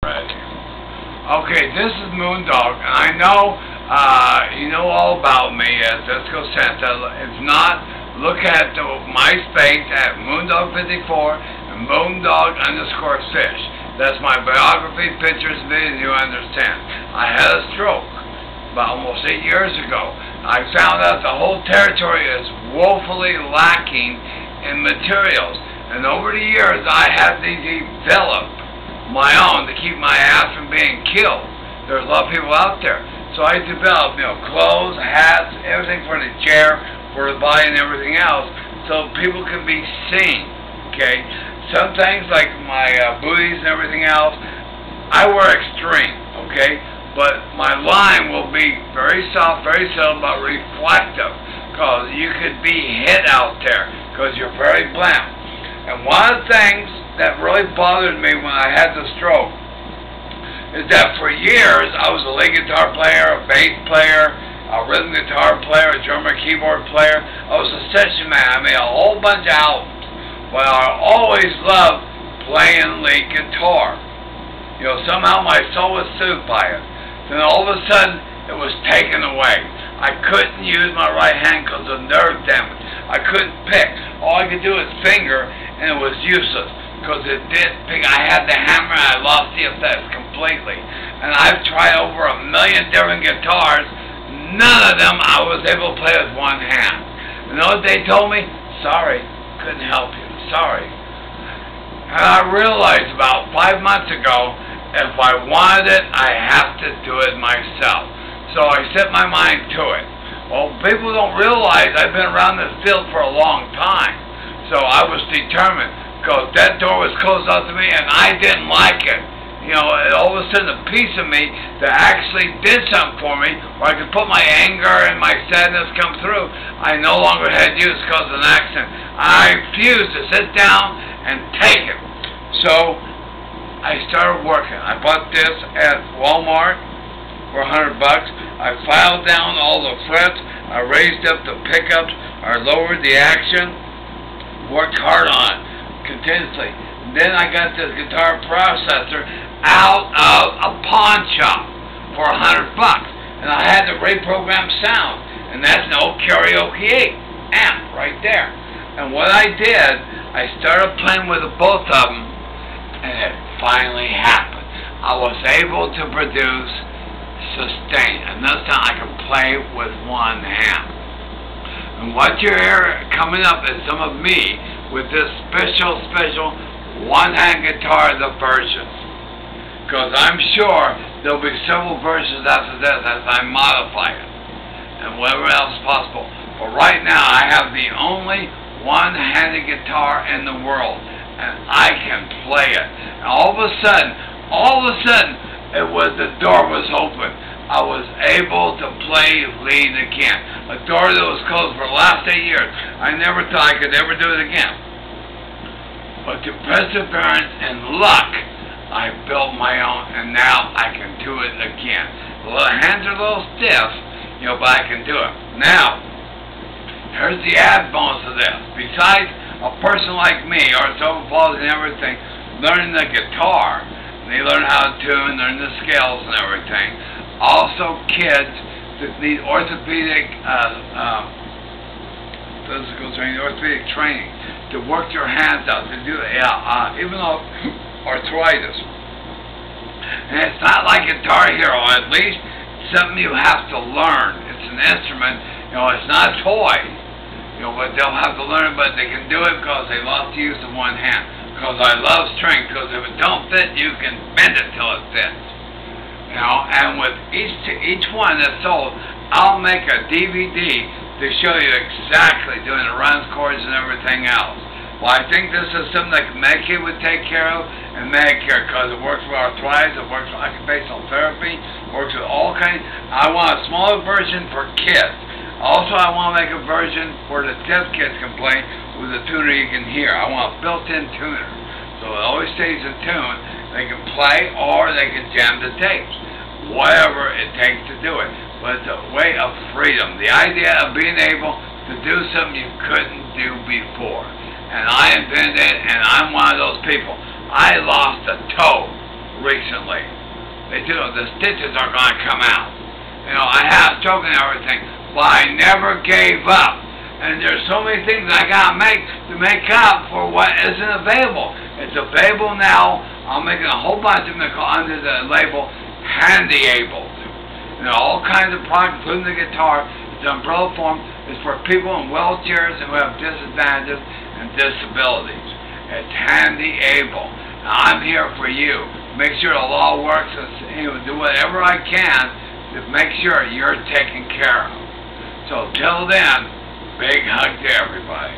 Ready. Okay, this is Moondog, and I know you know all about me as Disco Santa. If not, look at MySpace at Moondog54 and Moondog_fish. That's my biography, pictures, videos, you understand. I had a stroke about almost 8 years ago. I found out the whole territory is woefully lacking in materials, and over the years I have developed my own to keep my ass from being killed. There's a lot of people out there. So I developed, clothes, hats, everything for the chair, for the body and everything else, so people can be seen, okay? Some things like my booties and everything else, I wear extreme, okay? But my line will be very soft, very subtle, but reflective, because you could be hit out there, because you're very bland. And one of the things that really bothered me when I had the stroke is that for years I was a lead guitar player, a bass player, a rhythm guitar player, a drummer, keyboard player. I was a session man. I made a whole bunch of albums. But I always loved playing lead guitar. Somehow my soul was soothed by it. Then all of a sudden it was taken away. I couldn't use my right hand because of nerve damage. I couldn't pick. All I could do was finger, and it was useless. Because it did pick. I had the hammer and I lost the effects completely. And I've tried over 1 million different guitars. None of them I was able to play with one hand. You know what they told me? Sorry, couldn't help you. Sorry. And I realized about 5 months ago, if I wanted it, I have to do it myself. So I set my mind to it. Well, people don't realize I've been around this field for a long time. So I was determined. Because that door was closed off to me, and I didn't like it. All of a sudden, a piece of me that actually did something for me, where I could put my anger and my sadness come through, I no longer had use because of an accident. I refused to sit down and take it. So I started working. I bought this at Walmart for $100. I filed down all the frets. I raised up the pickups. I lowered the action. Worked hard on it. Continuously. Then I got this guitar processor out of a pawn shop for $100, and I had the reprogram sound, and that's an old Karaoke 8 amp right there. And what I did, I started playing with both of them, and it finally happened. I was able to produce sustain, and this time I could play with one hand. And what you're hearing coming up is some of me with this special one-hand guitar, the versions. Because I'm sure there'll be several versions after this as I modify it. And whatever else is possible. But right now I have the only one-handed guitar in the world. And I can play it. And all of a sudden, the door was open. I was able to play lead again. A door that was closed for the last 8 years. I never thought I could ever do it again. But through perseverance and luck, I built my own, and now I can do it again. The hands are a little stiff, but I can do it. Now, here's the add bonus of this. Besides a person like me, or cerebral palsy and everything, learning the guitar, they learn how to tune, learn the scales and everything. Also, kids that need orthopedic physical training, orthopedic training, to work your hands out, to do even though arthritis. And it's not like Guitar Hero, at least something you have to learn. It's an instrument, it's not a toy. But they'll have to learn, but they can do it because they lost the use of one hand. Because I love strength, because if it don't fit, you can bend it till it fits. And with each one that's sold, I'll make a DVD to show you exactly doing the runs, chords, and everything else. Well, I think this is something that Medicaid would take care of, and Medicare, because it works with arthritis, it works with occupational therapy, works with all kinds. I want a smaller version for kids. Also, I want to make a version where the deaf kids can play with a tuner you can hear. I want a built-in tuner, so it always stays in tune. They can play or they can jam the tapes. Whatever it takes to do it. But it's a way of freedom. The idea of being able to do something you couldn't do before. And I invented it, and I'm one of those people. I lost a toe recently. They do. The stitches are going to come out. You know, I had a stroke and everything, but I never gave up. And there's so many things I got to make up for what isn't available. It's available now. I'm making a whole bunch of them under the label Handy-Abled. You know, all kinds of products, including the guitar. The umbrella form is for people in wheelchairs and who have disadvantages and disabilities. It's Handy-Abled. I'm here for you. Make sure the law works and, you know, do whatever I can to make sure you're taken care of. So till then, big hug to everybody.